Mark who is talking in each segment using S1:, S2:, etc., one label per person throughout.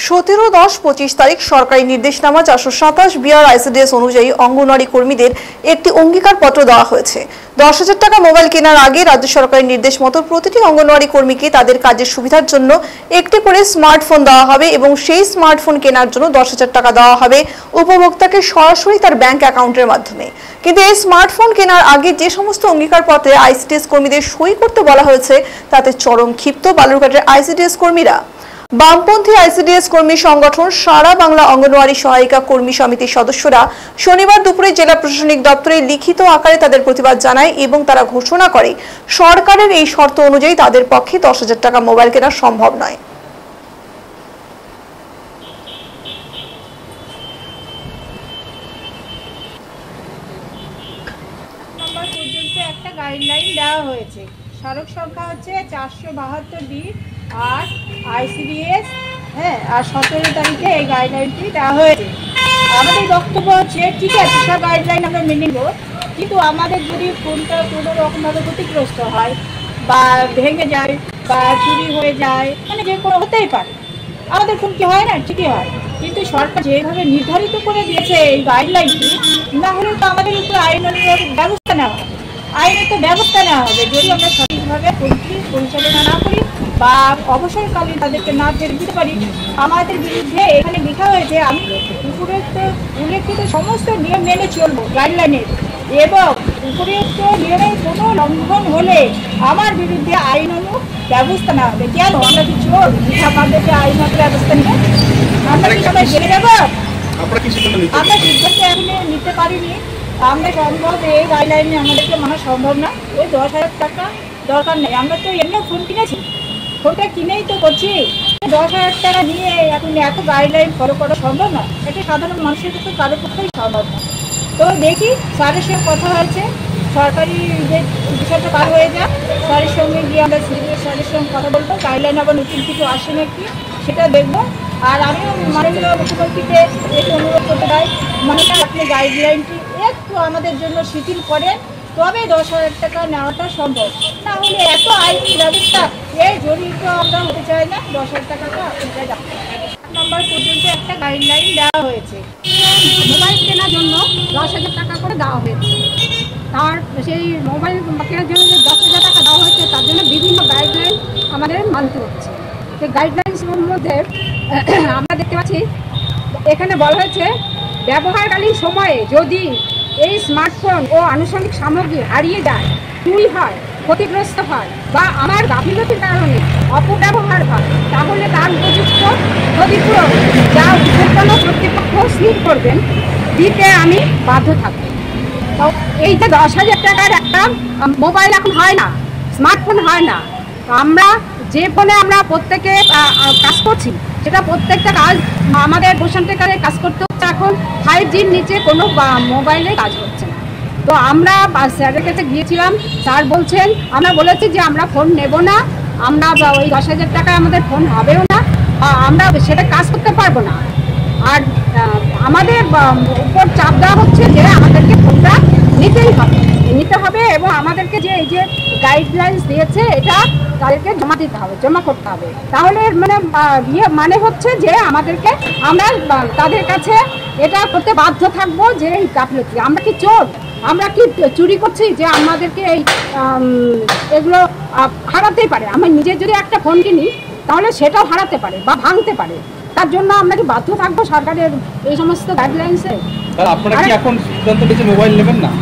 S1: 17-10-25 তারিখ সরকারি নির্দেশনামা 427 BR ICDS অনুযায়ী অঙ্গনওয়াড়ি কর্মীদের একটি অঙ্গীকারপত্র দেওয়া হয়েছে। 10,000 টাকা মোবাইল কেনার আগে রাজ্য সরকারের নির্দেশ মতো প্রতিটি অঙ্গনওয়াড়ি কর্মীকে তাদের কাজের সুবিধার জন্য একটি করে স্মার্টফোন দেওয়া হবে এবং সেই স্মার্টফোন কেনার জন্য 10,000 টাকা দেওয়া হবে উপভোক্তাকে সরাসরি তার ব্যাংক অ্যাকাউন্টের মাধ্যমে। কিন্তু এই স্মার্টফোন কেনার আগে যে সমস্ত অঙ্গীকারপত্রে আইসিডিএস কর্মীদের সই করতে বলা হয়েছে তাতে চরম ক্ষিপ্ত বালুরঘাটের আইসিডিএস কর্মীরা। বামপন্থী আইসিডিএস কর্মী সংগঠন সারা বাংলা অঙ্গনওয়াড়ি সহায়িকা কর্মী সমিতির সদস্যরা শনিবার দুপুরে জেলা প্রশাসনিক দপ্তরে লিখিত আকারে তাদের প্রতিবাদ জানায় এবং তারা ঘোষণা করে সরকারের এই শর্ত অনুযায়ী তাদের পক্ষে 10,000 টাকা মোবাইল কেনা সম্ভব নয়।
S2: একটা গাইডলাইন দেওয়া হয়েছে, স্মারক সংখ্যা হচ্ছে 472 আর আইসিডিএস, আর 17 তারিখে এই গাইডলাইনটি দেওয়া হয়েছে। আমাদের বক্তব্য হচ্ছে ঠিক আছে, সব গাইডলাইন আমরা মেনে নেব, কিন্তু আমাদের যদি ফোনটা কোনো রকমভাবে ক্ষতিগ্রস্ত হয় বা ভেঙে যায় বা চুরি হয়ে যায়, মানে যে কোনো হতেই পারে, আমাদের ফোন কি হয় না, ঠিকই হয়, কিন্তু সরকার যেভাবে নির্ধারিত করে দিয়েছে এই গাইডলাইনটি, না হলে তো আমাদের উপর আইনের ব্যবস্থা নেওয়া হবে, আইনত ব্যবস্থা নেওয়া হবে যদি আমরা সঠিকভাবে ফোনটি পরিচালনা না করি বা অবসরকালীন তাদেরকে না ফেরত দিতে পারি। আমাদের বিরুদ্ধে এখানে লেখা হয়েছে আমি উপরোক্ত উল্লেখিত সমস্ত নিয়ম মেনে চলবো গাইডলাইনের, এবং উপরোক্ত নিয়মের কোনো লঙ্ঘন হলে আমার বিরুদ্ধে আইনানুগ ব্যবস্থা নেওয়া হবে। কেন আমরা কি চোর? আমাদেরকে আইনত ব্যবস্থা নেব, আমরা কি সবাই জেনে যাব? আমরা সিদ্ধান্ত এখনো নিতে পারিনি, আমরা সম্ভব এই গাইডলাইনে আমাদেরকে মানা সম্ভব না। ওই 10,000 টাকা দরকার নেই, আমরা তো এমনি ফোন কিনেছি, ফোনটা কিনেই তো করছি, 10,000 টাকা নিয়ে এখন এত গাইডলাইন ফলো করা সম্ভব না, এটা সাধারণ মানুষের তো কারোর পক্ষেই সম্ভব না। তো দেখি, স্যারের সঙ্গে কথা হয়েছে, সরকারি যে বিষয়টা পার হয়ে যায়, স্যারের সঙ্গে গিয়ে আমরা স্যারের সঙ্গে কথা বলবো, গাইডলাইন আবার নতুন কিছু আসে নাকি সেটা দেখবো। আর আমিও মাননীয় মুখ্যমন্ত্রীকে একটু অনুরোধ করতে চাই, মাননীয় আপনি গাইডলাইনটি একটু আমাদের জন্য শিথিল করেন, তবে 10,000 টাকা নেওয়াটা সম্ভব, না হলে এত আইনি ব্যবস্থা এই জড়িত আমরা হতে চাই না। 10,000 টাকাটা আপনারা রাখতে 8 নম্বর পর্যন্ত একটা গাইডলাইন দেওয়া হয়েছে, মোবাইল কেনার জন্য 10,000 টাকা করে দেওয়া হয়েছে। তার সেই মোবাইল কেনার জন্য যে 10,000 টাকা দেওয়া হয়েছে তার জন্য বিভিন্ন গাইডলাইন আমাদের মানতে হচ্ছে। সেই গাইডলাইন্সের মধ্যে আমরা দেখতে পাচ্ছি এখানে বলা হয়েছে ব্যবহারকালীন সময়ে যদি এই স্মার্টফোন ও আনুষঙ্গিক সামগ্রী হারিয়ে যায়, চুরি হয়, ক্ষতিগ্রস্ত হয় বা আমার গাফিলতির কারণে অপব্যবহার হয়, তাহলে তার উপযুক্ত ক্ষতিপূরণ যা উদ্যোক্তা কর্তৃপক্ষ স্থির করবেন দিতে আমি বাধ্য থাকব। তো এই যে 10,000 টাকার একটা মোবাইল এখন হয় না, স্মার্টফোন হয় না, আমরা যে ফোনে আমরা প্রত্যেকে কাজ করছি সেটা প্রত্যেকটা কাজ আমাদের প্রশাসনিক কাজ করতে হচ্ছে, এখন 5Gর নিচে কোনো মোবাইলে কাজ হচ্ছে না। তো আমরা স্যারের কাছে গিয়েছিলাম, স্যার বলছেন, আমরা বলেছি যে আমরা ফোন নেব না, আমরা ওই 10,000 টাকায় আমাদের ফোন হবেও না, আমরা সেটা কাজ করতে পারবো না। আর আমাদের উপর চাপ দেওয়া হচ্ছে যে আমাদেরকে ফোনটা নিতে হবে এবং আমাদেরকে যে এই যে গাইডলাইন্স দিয়েছে এটা তাদেরকে জমা দিতে হবে, জমা করতে হবে। তাহলে মানে হচ্ছে যে আমাদেরকে আমরা তাদের কাছে এটা করতে বাধ্য থাকবো যে এই গাফিলতি, আমরা কি চোর? আমরা কি চুরি করছি যে আমাদেরকে এই এগুলো হারাতেই পারে? আমরা নিজে যদি একটা ফোন কিনি তাহলে সেটাও হারাতে পারে বা ভাঙতে পারে, তার জন্য আমরা কি বাধ্য থাকবো সরকারের এই সমস্ত গাইডলাইন্সে?
S3: আপনারা কি এখন সিদ্ধান্ত নিয়েছেন মোবাইল নেবেন না?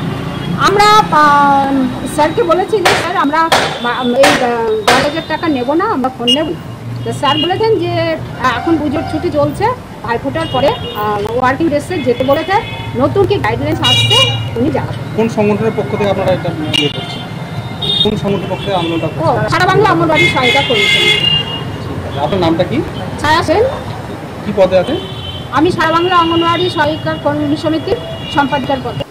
S2: আমরা স্যারকে বলেছি যে স্যার আমরা এই 10,000 টাকা নেব না, আমরা ফোন নেব না। তো স্যার বলেছেন যে এখন পুজোর ছুটি চলছে, ভাইফোঁটার পরে ওয়ার্কিং ডেসে যেতে বলেছে, নতুন কি গাইডলাইন্স আসছে উনি জানাবেন।
S3: কোন সংগঠনের পক্ষ থেকে আপনারা এটা ইয়ে করছেন? কোন সংগঠনের পক্ষ থেকে আন্দোলনটা করছেন?
S2: সারা বাংলা অঙ্গনওয়াড়ি সহায়িকা করেছেন।
S3: আপনার নামটা কি?
S2: ছায়া সেন।
S3: কি পদে আছে?
S2: আমি সারা বাংলা অঙ্গনওয়াড়ি সহায়িকা কর্মী সমিতির সম্পাদিকার পদে।